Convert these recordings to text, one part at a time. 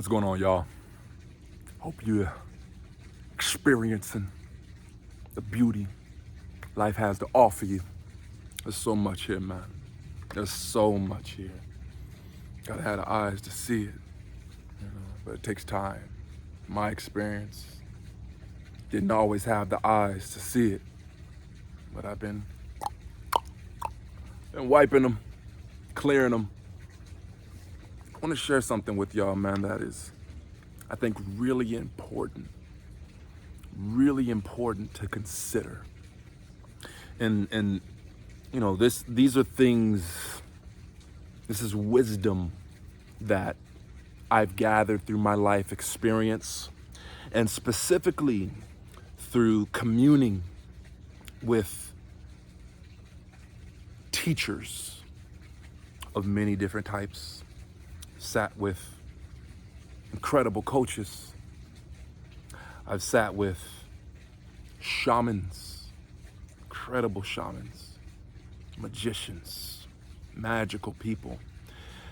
What's going on, y'all? Hope you're experiencing the beauty life has to offer you. There's so much here, man. There's so much here. Gotta have the eyes to see it, but it takes time. My experience didn't always have the eyes to see it, but I've been wiping them, clearing them. I want to share something with y'all, man, that is, I think, really important to consider. And these are things, this is wisdom that I've gathered through my life experience, and specifically through communing with teachers of many different types, sat with incredible coaches. I've sat with shamans, incredible shamans, magicians, magical people.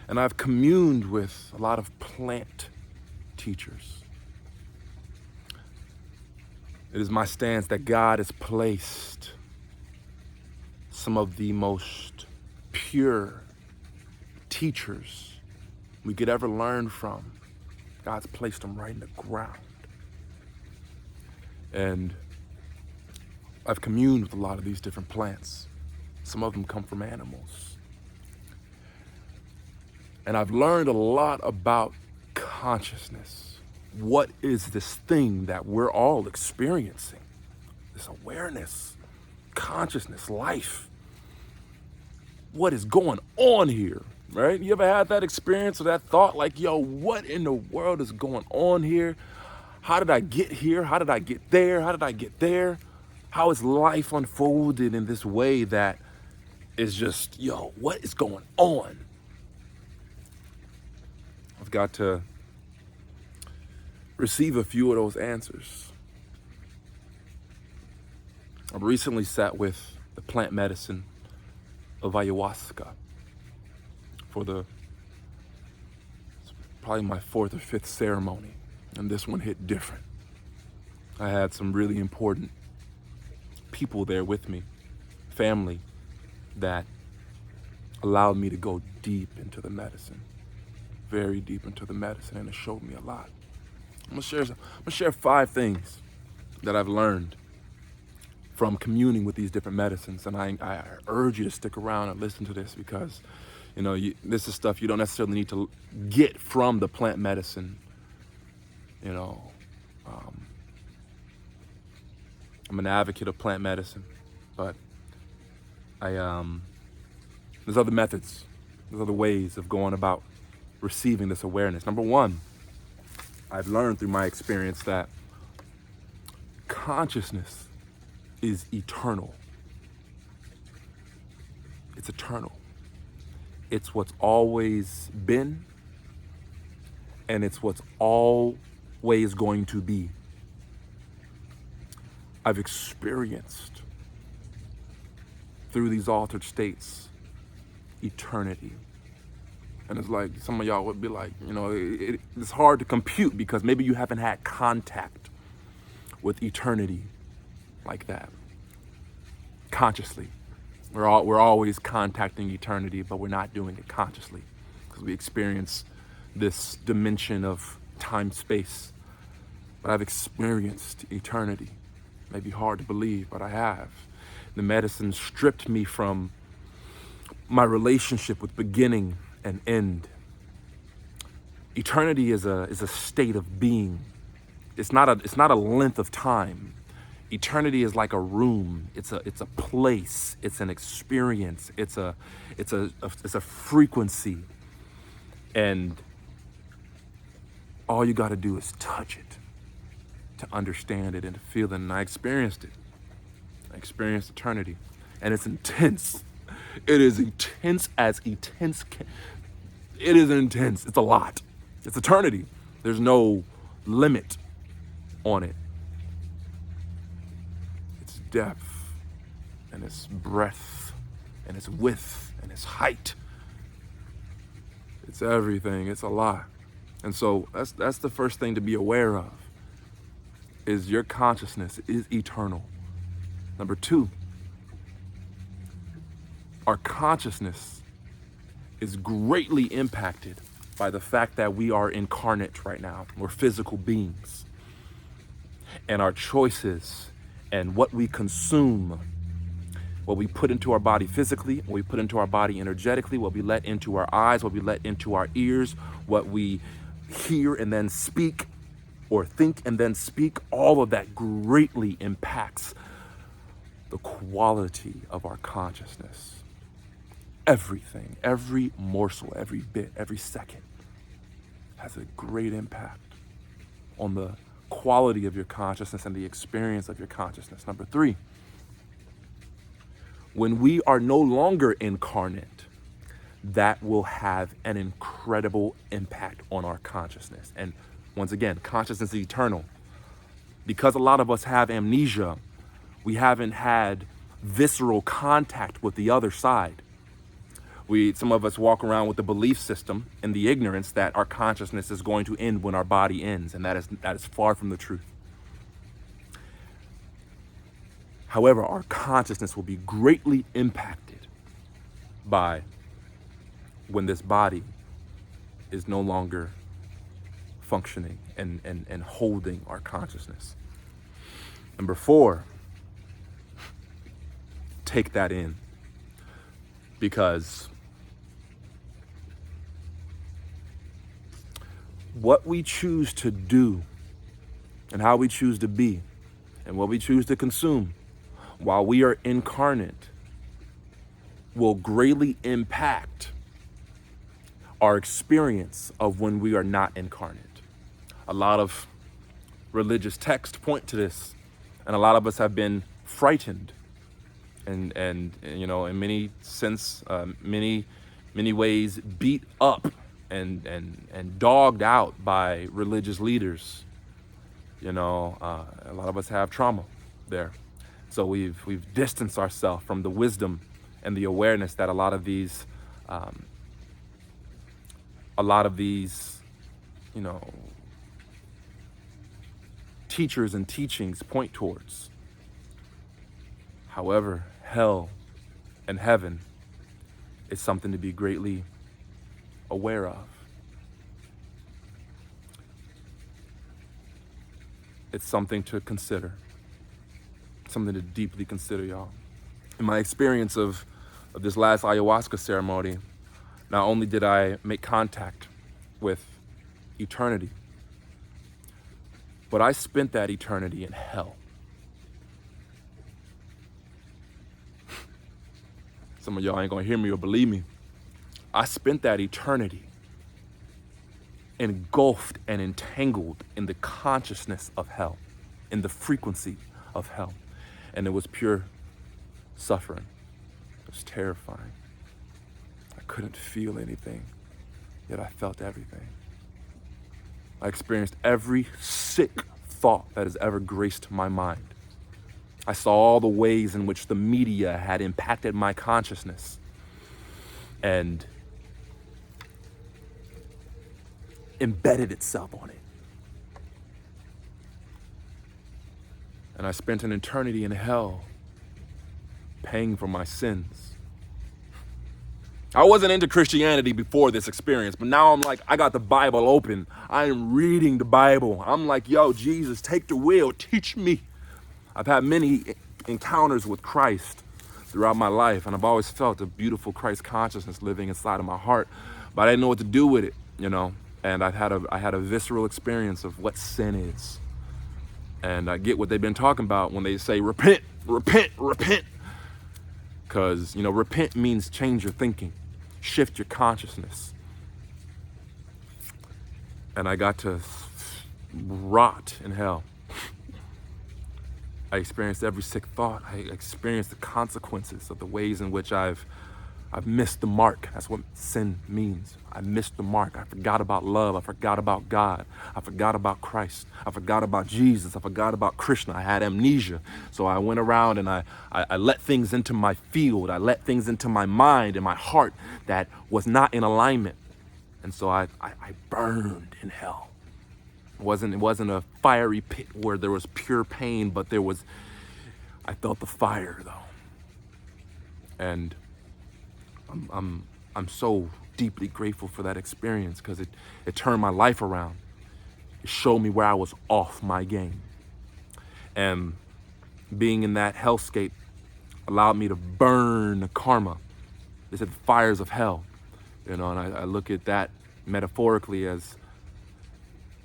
And I've communed with a lot of plant teachers. It is my stance that God has placed some of the most pure teachers we could ever learn from. God's placed them right in the ground. And I've communed with a lot of these different plants. Some of them come from animals. And I've learned a lot about consciousness. What is this thing that we're all experiencing? This awareness, consciousness, life. What is going on here, right? You ever had that experience or that thought like, yo, what in the world is going on here? How did I get here? How did I get there? How did I get there? How is life unfolded in this way that is just, yo, what is going on? I've got to receive a few of those answers. I've recently sat with the plant medicine of ayahuasca for probably my fourth or fifth ceremony. And this one hit different. I had some really important people there with me, family, that allowed me to go deep into the medicine, very deep into the medicine, and it showed me a lot. I'm gonna share 5 things that I've learned from communing with these different medicines, and I urge you to stick around and listen to this because, this is stuff you don't necessarily need to get from the plant medicine. I'm an advocate of plant medicine, but there's other methods, there's other ways of going about receiving this awareness. Number 1, I've learned through my experience that consciousness is eternal. It's eternal. It's what's always been, and it's what's always going to be. I've experienced through these altered states eternity. And it's like some of y'all would be like, it's hard to compute because maybe you haven't had contact with eternity like that consciously. We're always contacting eternity, but we're not doing it consciously because we experience this dimension of time, space. But I've experienced eternity. Maybe hard to believe, but I have. The medicine stripped me from my relationship with beginning and end. Eternity is a state of being. It's not a length of time. Eternity is like a room. It's a place. It's an experience. It's a frequency. And all you got to do is touch it to understand it and to feel it. And I experienced it. I experienced eternity, and it's intense. It is intense as intense it is intense. It's a lot. It's eternity. There's no limit on it. It's depth, and it's breadth, and it's width, and it's height. It's everything. It's a lot. And so that's the first thing to be aware of, is your consciousness is eternal. Number two, our consciousness is greatly impacted by the fact that we are incarnate right now. We're physical beings. And our choices and what we consume, what we put into our body physically, what we put into our body energetically, what we let into our eyes, what we let into our ears, what we hear and then speak, or think and then speak, all of that greatly impacts the quality of our consciousness. Everything, every morsel, every bit, every second has a great impact on the quality of your consciousness and the experience of your consciousness. Number three, when we are no longer incarnate, that will have an incredible impact on our consciousness. And once again, consciousness is eternal. Because a lot of us have amnesia, we haven't had visceral contact with the other side. Some of us walk around with the belief system and the ignorance that our consciousness is going to end when our body ends, and that is far from the truth. However, our consciousness will be greatly impacted by when this body is no longer functioning and holding our consciousness. Number four, take that in, because what we choose to do and how we choose to be and what we choose to consume while we are incarnate will greatly impact our experience of when we are not incarnate. A lot of religious texts point to this, and a lot of us have been frightened and you know, in many ways beat up and dogged out by religious leaders. You know, a lot of us have trauma there. So we've distanced ourselves from the wisdom and the awareness that a lot of these, you know, teachers and teachings point towards. However, hell and heaven is something to be greatly aware of. It's something to consider, something to deeply consider, y'all. In my experience of this last ayahuasca ceremony, not only did I make contact with eternity, but I spent that eternity in hell. Some of y'all ain't gonna hear me or believe me. I spent that eternity engulfed and entangled in the consciousness of hell, in the frequency of hell. And it was pure suffering. It was terrifying. I couldn't feel anything, yet I felt everything. I experienced every sick thought that has ever graced my mind. I saw all the ways in which the media had impacted my consciousness and embedded itself on it. And I spent an eternity in hell paying for my sins. I wasn't into Christianity before this experience, but now I'm like, I got the Bible open. I am reading the Bible. I'm like, yo, Jesus, take the wheel, teach me. I've had many encounters with Christ throughout my life, and I've always felt a beautiful Christ consciousness living inside of my heart, but I didn't know what to do with it, you know? And I had a visceral experience of what sin is. And I get what they've been talking about when they say, repent, repent, repent. Because, you know, repent means change your thinking, shift your consciousness. And I got to rot in hell. I experienced every sick thought. I experienced the consequences of the ways in which I've missed the mark. That's what sin means. I missed the mark. I forgot about love. I forgot about God. I forgot about Christ. I forgot about Jesus. I forgot about Krishna. I had amnesia. So I went around and I let things into my field. I let things into my mind and my heart that was not in alignment. And so I burned in hell. It wasn't a fiery pit where there was pure pain, but I felt the fire though. And I'm so deeply grateful for that experience, because it turned my life around. It showed me where I was off my game. And being in that hellscape allowed me to burn karma. They said the fires of hell, and I look at that metaphorically as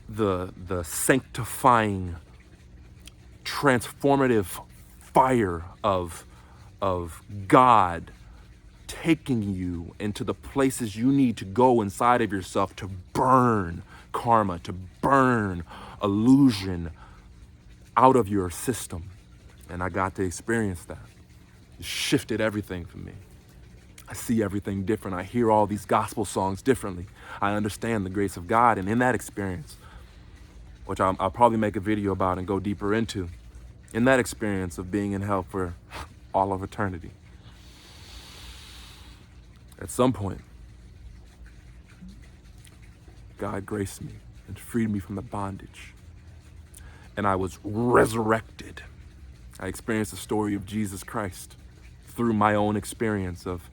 the sanctifying, transformative fire of God taking you into the places you need to go inside of yourself to burn karma, to burn illusion out of your system. And I got to experience that. It shifted everything for me. I see everything different. I hear all these gospel songs differently. I understand the grace of God. And in that experience, which I'll probably make a video about and go deeper into, in that experience of being in hell for all of eternity, at some point, God graced me and freed me from the bondage. And I was resurrected. I experienced the story of Jesus Christ through my own experience of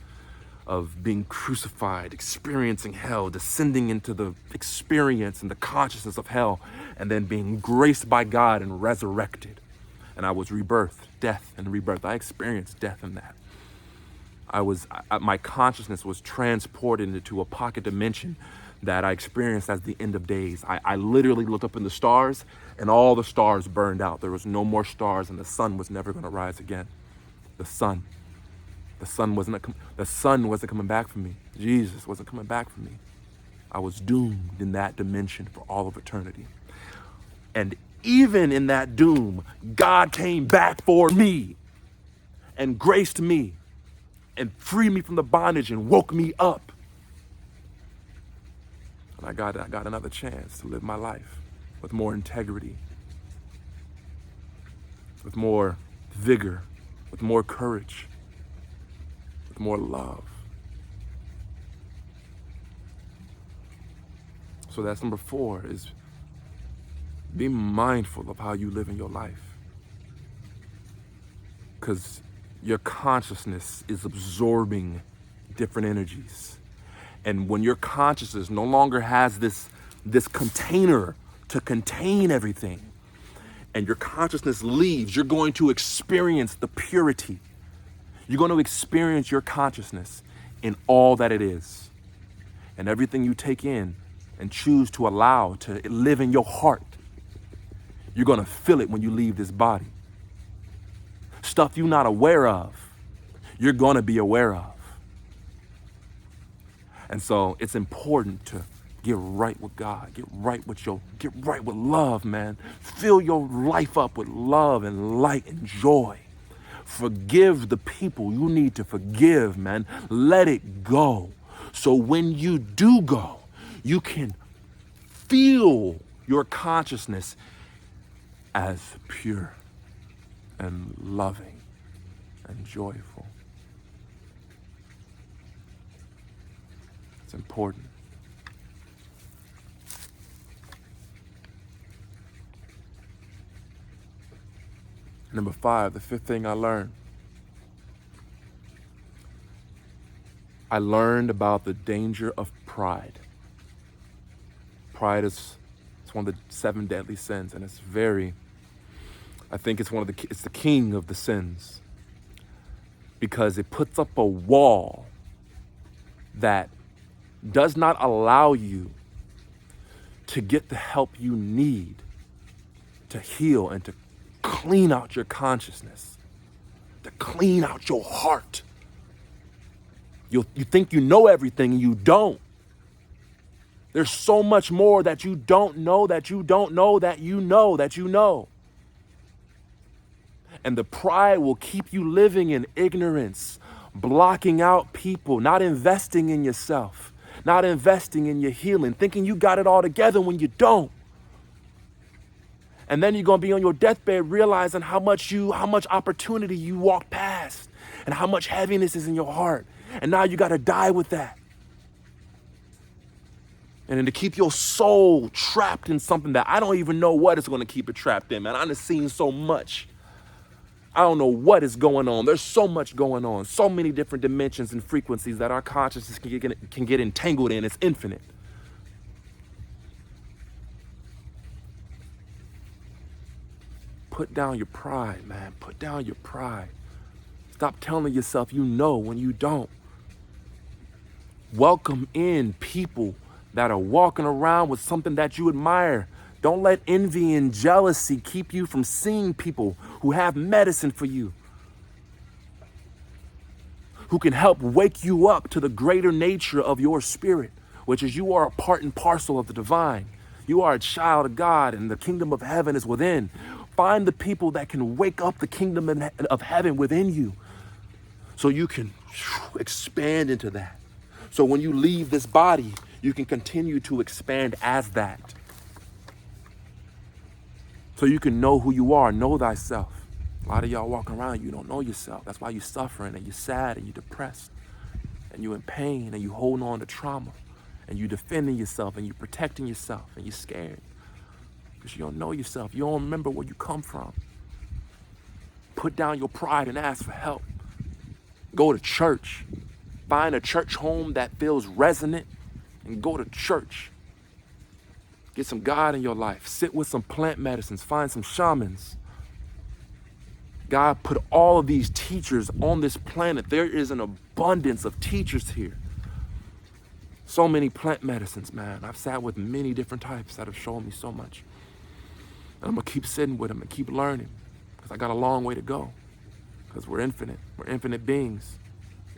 being crucified, experiencing hell, descending into the experience and the consciousness of hell, and then being graced by God and resurrected. And I was rebirthed, death and rebirth. I experienced death in that. My consciousness was transported into a pocket dimension that I experienced as the end of days. I literally looked up in the stars, and all the stars burned out. There was no more stars, and the sun was never going to rise again. The sun wasn't coming back for me. Jesus wasn't coming back for me. I was doomed in that dimension for all of eternity. And even in that doom, God came back for me and graced me and freed me from the bondage and woke me up. And I got another chance to live my life with more integrity, with more vigor, with more courage, with more love. So that's number 4, is be mindful of how you live in your life. Because your consciousness is absorbing different energies. And when your consciousness no longer has this container to contain everything, and your consciousness leaves, you're going to experience the purity. You're going to experience your consciousness in all that it is. And everything you take in and choose to allow to live in your heart, you're going to feel it when you leave this body. Stuff you're not aware of, you're going to be aware of. And so it's important to get right with God, get right with love, man. Fill your life up with love and light and joy. Forgive the people you need to forgive, man. Let it go. So when you do go, you can feel your consciousness as pure and loving and joyful. It's important. Number 5, the 5th thing I learned about the danger of pride. Pride is one of the 7 deadly sins, and it's the king of the sins, because it puts up a wall that does not allow you to get the help you need to heal and to clean out your consciousness, to clean out your heart. You think you know everything and you don't. There's so much more that you don't know, that you don't know, that you know, that you know. And the pride will keep you living in ignorance, blocking out people, not investing in yourself, not investing in your healing, thinking you got it all together when you don't. And then you're going to be on your deathbed realizing how much opportunity you walked past and how much heaviness is in your heart. And now you got to die with that. And then to keep your soul trapped in something that I don't even know what is going to keep it trapped in, man. I've seen so much. I don't know what is going on. There's so much going on. So many different dimensions and frequencies that our consciousness can get entangled in. It's infinite. Put down your pride, man. Put down your pride. Stop telling yourself you know when you don't. Welcome in people that are walking around with something that you admire. Don't let envy and jealousy keep you from seeing people who have medicine for you, who can help wake you up to the greater nature of your spirit, which is you are a part and parcel of the divine. You are a child of God and the kingdom of heaven is within. Find the people that can wake up the kingdom of heaven within you so you can expand into that. So when you leave this body, you can continue to expand as that. So you can know who you are, know thyself. A lot of y'all walking around, you don't know yourself. That's why you're suffering and you're sad and you're depressed and you're in pain and you're holding on to trauma and you're defending yourself and you're protecting yourself and you're scared because you don't know yourself. You don't remember where you come from. Put down your pride and ask for help. Go to church. Find a church home that feels resonant and go to church. Get some God in your life. Sit with some plant medicines. Find some shamans. God put all of these teachers on this planet. There is an abundance of teachers here. So many plant medicines, man. I've sat with many different types that have shown me so much. And I'm going to keep sitting with them and keep learning because I got a long way to go because we're infinite. We're infinite beings.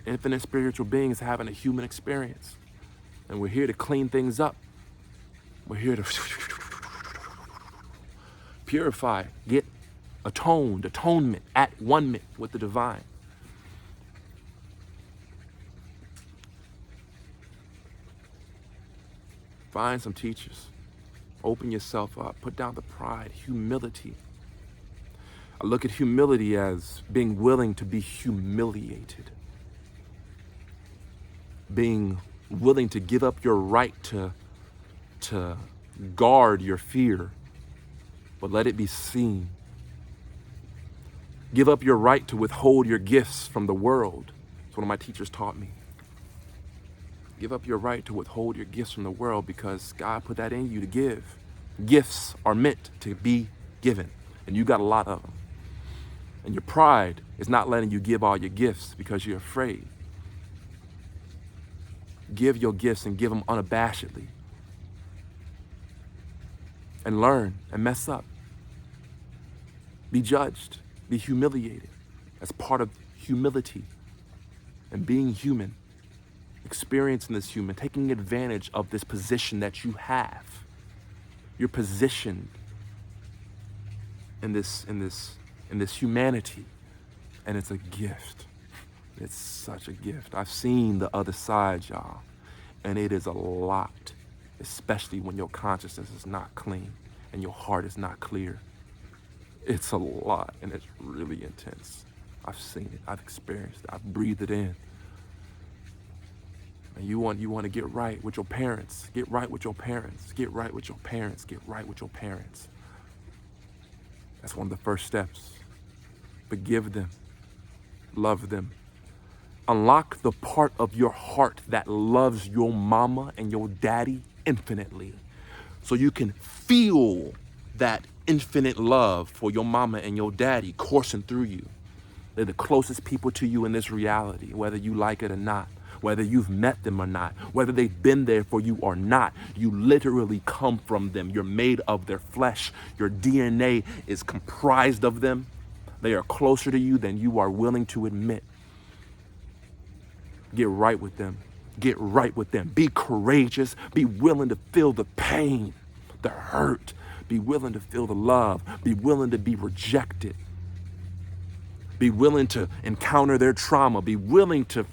Infinite spiritual beings having a human experience. And we're here to clean things up. We're here to purify, get atonement, at one with the divine. Find some teachers. Open yourself up. Put down the pride, humility. I look at humility as being willing to be humiliated. Being willing to give up your right to guard your fear, but let it be seen. Give up your right to withhold your gifts from the world. That's what my teachers taught me. Give up your right to withhold your gifts from the world because God put that in you to give. Gifts are meant to be given, and you got a lot of them. And your pride is not letting you give all your gifts because you're afraid. Give your gifts and give them unabashedly. And learn and mess up. Be judged, be humiliated as part of humility and being human, experiencing this human, taking advantage of this position that you have. You're positioned in this humanity, and it's a gift. It's such a gift. I've seen the other side, y'all, and it is a lot, especially when your consciousness is not clean and your heart is not clear. It's a lot, and it's really intense. I've seen it. I've experienced it. I've breathed it in. And you want to get right with your parents. Get right with your parents. Get right with your parents. Get right with your parents. That's one of the first steps. Forgive them. Love them. Unlock the part of your heart that loves your mama and your daddy infinitely. So you can feel that infinite love for your mama and your daddy coursing through you. They're the closest people to you in this reality, whether you like it or not, whether you've met them or not, whether they've been there for you or not. You literally come from them. You're made of their flesh. Your DNA is comprised of them. They are closer to you than you are willing to admit. Get right with them. Get right with them. Be courageous. Be willing to feel the pain, the hurt. Be willing to feel the love. Be willing to be rejected. Be willing to encounter their trauma. Be willing to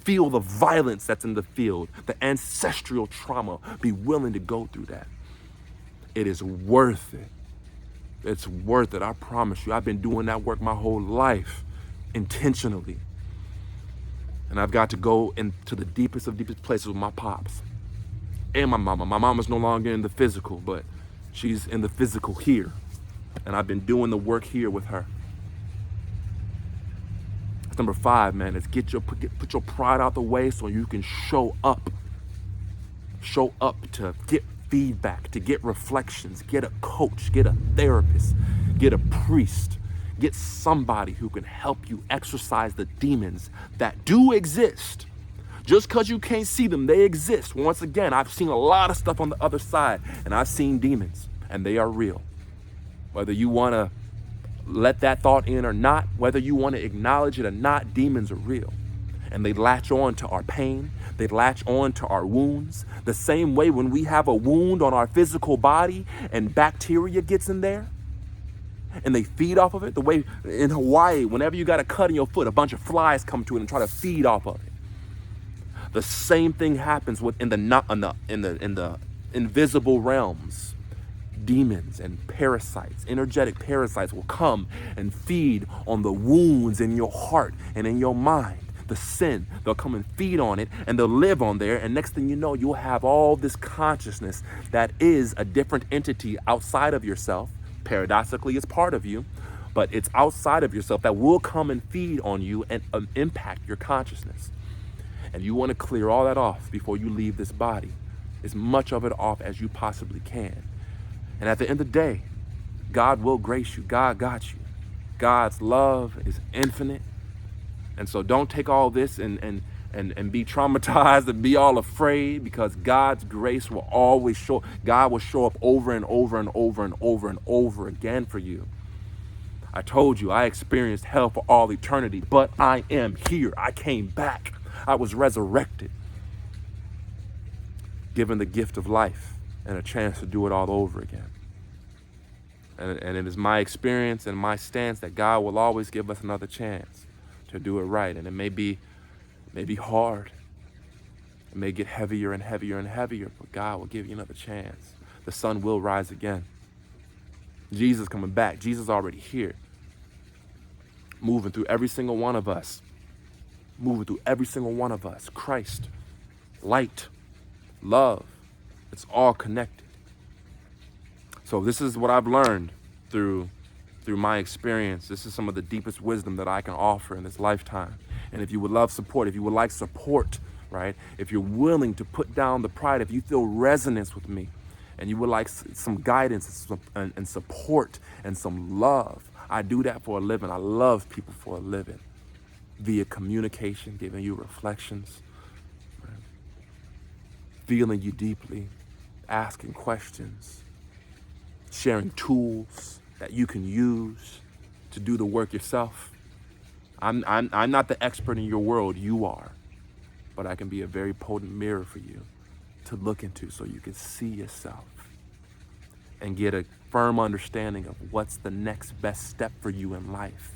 feel the violence that's in the field, the ancestral trauma. Be willing to go through that. It is worth it. It's worth it. I promise you. I've been doing that work my whole life, intentionally. And I've got to go into the deepest of deepest places with my pops. and my mama. My mama's no longer in the physical, but she's in the physical here. And I've been doing the work here with her. That's number 5, man, is put your pride out the way so you can show up. Show up to get feedback, to get reflections, get a coach, get a therapist, get a priest, get somebody who can help you exorcise the demons that do exist. Just because you can't see them, they exist. Once again, I've seen a lot of stuff on the other side, and I've seen demons, and they are real. Whether you want to let that thought in or not, whether you want to acknowledge it or not, demons are real. And they latch on to our pain. They latch on to our wounds. The same way when we have a wound on our physical body and bacteria gets in there and they feed off of it. The way in Hawaii, whenever you got a cut in your foot, a bunch of flies come to it and try to feed off of it. The same thing happens in the invisible realms. Demons and parasites, energetic parasites will come and feed on the wounds in your heart and in your mind. The sin, they'll come and feed on it and they'll live on there. And next thing you know, you'll have all this consciousness that is a different entity outside of yourself. Paradoxically, it's part of you, but it's outside of yourself that will come and feed on you and impact your consciousness. And you want to clear all that off before you leave this body, as much of it off as you possibly can. And at the end of the day, God will grace you. God got you. God's love is infinite. And so don't take all this and be traumatized and be all afraid, because God's grace will always show. God will show up over and over and over and over and over again for you. I told you I experienced hell for all eternity, but I am here. I came back. I was resurrected, given the gift of life and a chance to do it all over again. And it is my experience and my stance that God will always give us another chance to do it right. And it may be hard. It may get heavier and heavier and heavier, but God will give you another chance. The sun will rise again. Jesus coming back. Jesus already here, moving through every single one of us. Moving through every single one of us. Christ, light, love. It's all connected. So this is what I've learned through my experience. This is some of the deepest wisdom that I can offer in this lifetime. And if you would love support, if you would like support, right? If you're willing to put down the pride, if you feel resonance with me and you would like some guidance and support and some love, I do that for a living. I love people for a living. Via communication, giving you reflections, right? Feeling you deeply, asking questions, sharing tools that you can use to do the work yourself. I'm not the expert in your world, you are, but I can be a very potent mirror for you to look into so you can see yourself and get a firm understanding of what's the next best step for you in life,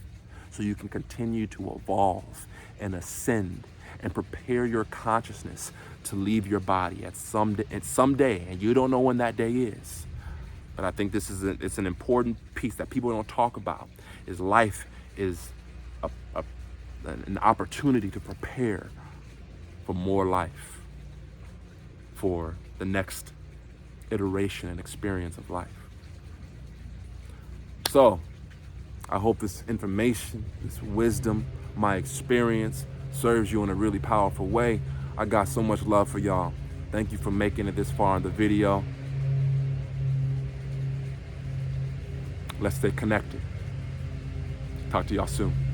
so you can continue to evolve and ascend and prepare your consciousness to leave your body at someday, and you don't know when that day is. But I think it's an important piece that people don't talk about. Is life is an opportunity to prepare for more life, for the next iteration and experience of life. So I hope this information, this wisdom, my experience serves you in a really powerful way. I got so much love for y'all. Thank you for making it this far in the video. Let's stay connected. Talk to y'all soon.